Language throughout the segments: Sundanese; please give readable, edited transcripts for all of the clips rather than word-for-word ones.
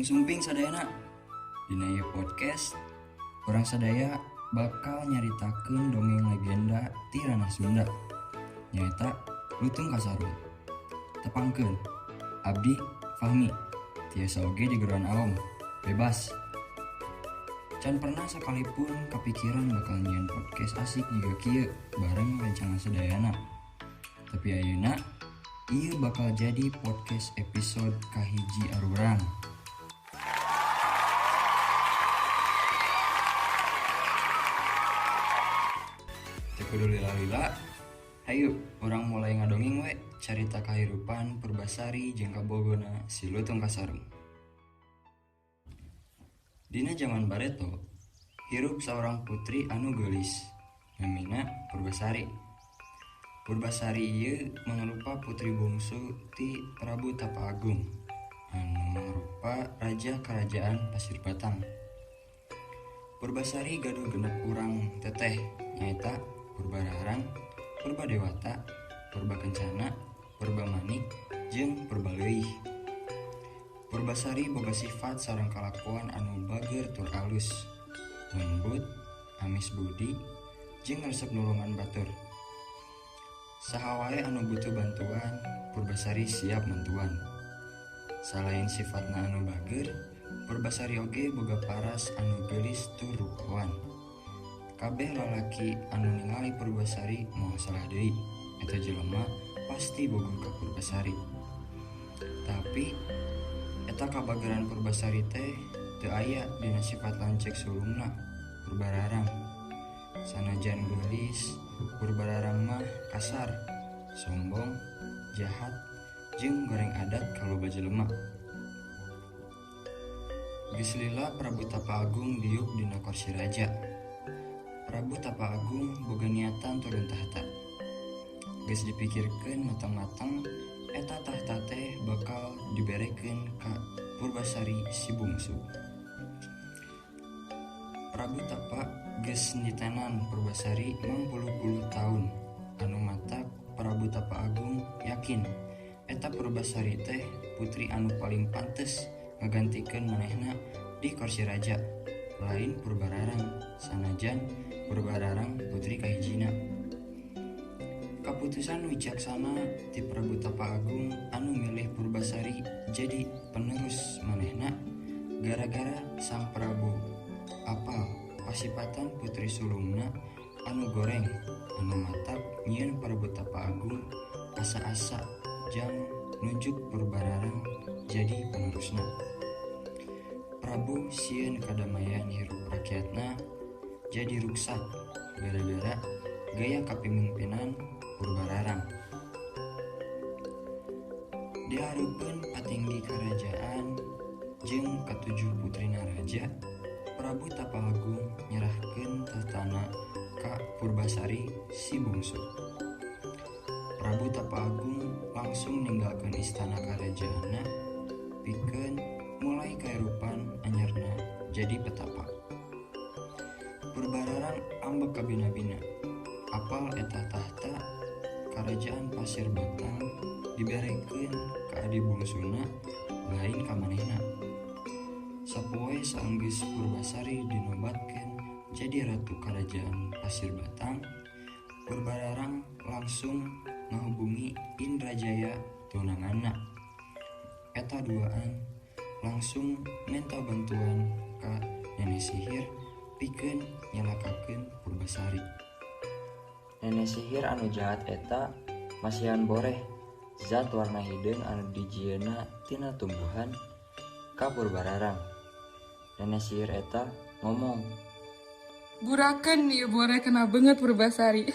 Sumping sadayana dina ieu podcast urang sadaya bakal nyaritakeun dongeng legenda ti ranah Sunda nyaeta Lutung Kasarung. Tepangkeun abdi Fahmi tiasa oge digeruan aom bebas. Can pernah sakalipun kepikiran bakal nyieun podcast asik juga kieu bareng rencana sadayana. Tapi ayeuna ieu bakal jadi podcast episode kahiji arurang. Kudu lila-lila, hayu orang mulai ngadongeng we carita kahirupan Purbasari jeung kabogona si Lutung Kasarung. Dina zaman bareto, hirup seorang putri anu geulis, namina Purbasari. Purbasari ieu mangrupa putri bungsu ti Prabu Tapa Agung, anu mangrupa raja kerajaan Pasir Batang. Purbasari gaduh genep urang teteh, nyaeta Purbararang, Purbadewata, Purbakencana, Purbamanik, jeung Purbaleuih. Purbasari boga sifat sareng kalakuan anu bager tur alus, lembut, amis budi, jeung resep nulungan batur. Saha wae anu butuh bantuan, Purbasari siap bantuan. Selain sifatna anu bager, Purbasari oge boga paras anu geulis tur rupawan. Kabeh lalaki anu ningali Purbasari moal salah deui eta jelema pasti boga ka Purbasari. Tapi eta kabageran Purbasari teh teu aya dina sifat lancek sulungna Purbararang. Sanajan geulis, Purbararang mah kasar, sombong, jahat, jeung goreng adat kaloba jelema. Geus lila Prabu Tapa Agung diuk dina kursi raja. Prabu Tapa Agung boga niatan turun tahta. Geus dipikirkeun matang-matang eta tahta teh bakal diberekeun ka Purbasari si bungsu. Prabu Tapa geus nitenan Purbasari 60 tahun. Anu matak Prabu Tapa Agung yakin eta Purbasari teh putri anu paling pantes ngagantikeun manehna di kursi raja, lain Purbararang, sanajan Purbararang putri kahijina. Kaputusan wicaksana ti Prabu Tapa Agung anu milih Purbasari jadi penerus manehna gara-gara sang Prabu apal pasipatan putri sulungna anu goreng anu matak nyieun Prabu Tapa Agung asa-asa jang nunjuk Purbararang jadi penerusna. Prabu sieun kadamaian hirup rakyatna jadi ruksak gara-gara gaya kapimimpinan Purbararang. Dihareupeun patinggi kerajaan jeung katujuh putrina raja, Prabu Tapa Agung nyerahkeun tahtana ka Purbasari si bungsu. Prabu Tapa Agung langsung ninggalkeun istana karajaanna pikeun mulai kahirupan anyarna jadi petapa. Purbararang ambek ka bina-bina apal eta tahta karajaan Pasir Batang diberekeun ka adi bungsuna lain ka manehna. Sapoe saenggeus Purbasari dinobatkeun jadi ratu kerajaan Pasir Batang, Purbararang langsung ngahubungi Indrajaya tunanganna. Eta duaan langsung minta bantuan ka nenek sihir pikeun nyalakakeun Purbasari. Nenek sihir anu jahat eta masihan boreh zat warna hideung anu dijieunna tina tumbuhan ka Purbararang. Nenek sihir eta ngomong, "Burakeun ieu boreh kena beungeut Purbasari."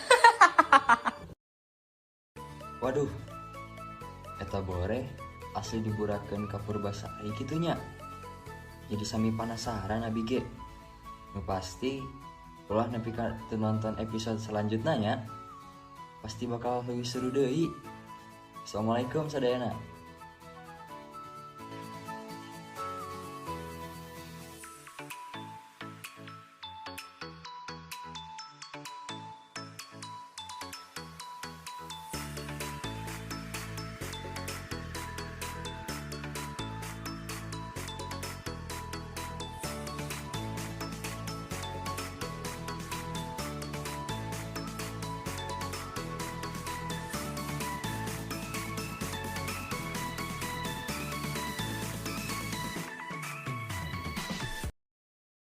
Waduh, eta boreh asli diburakeun ka Purbasari gitunya. Jadi sami penasaran abi ge. Nu pasti ulah nepi ka nonton episode selanjutnya nya. Pasti bakal lebih seru deui. Assalamualaikum sadayana.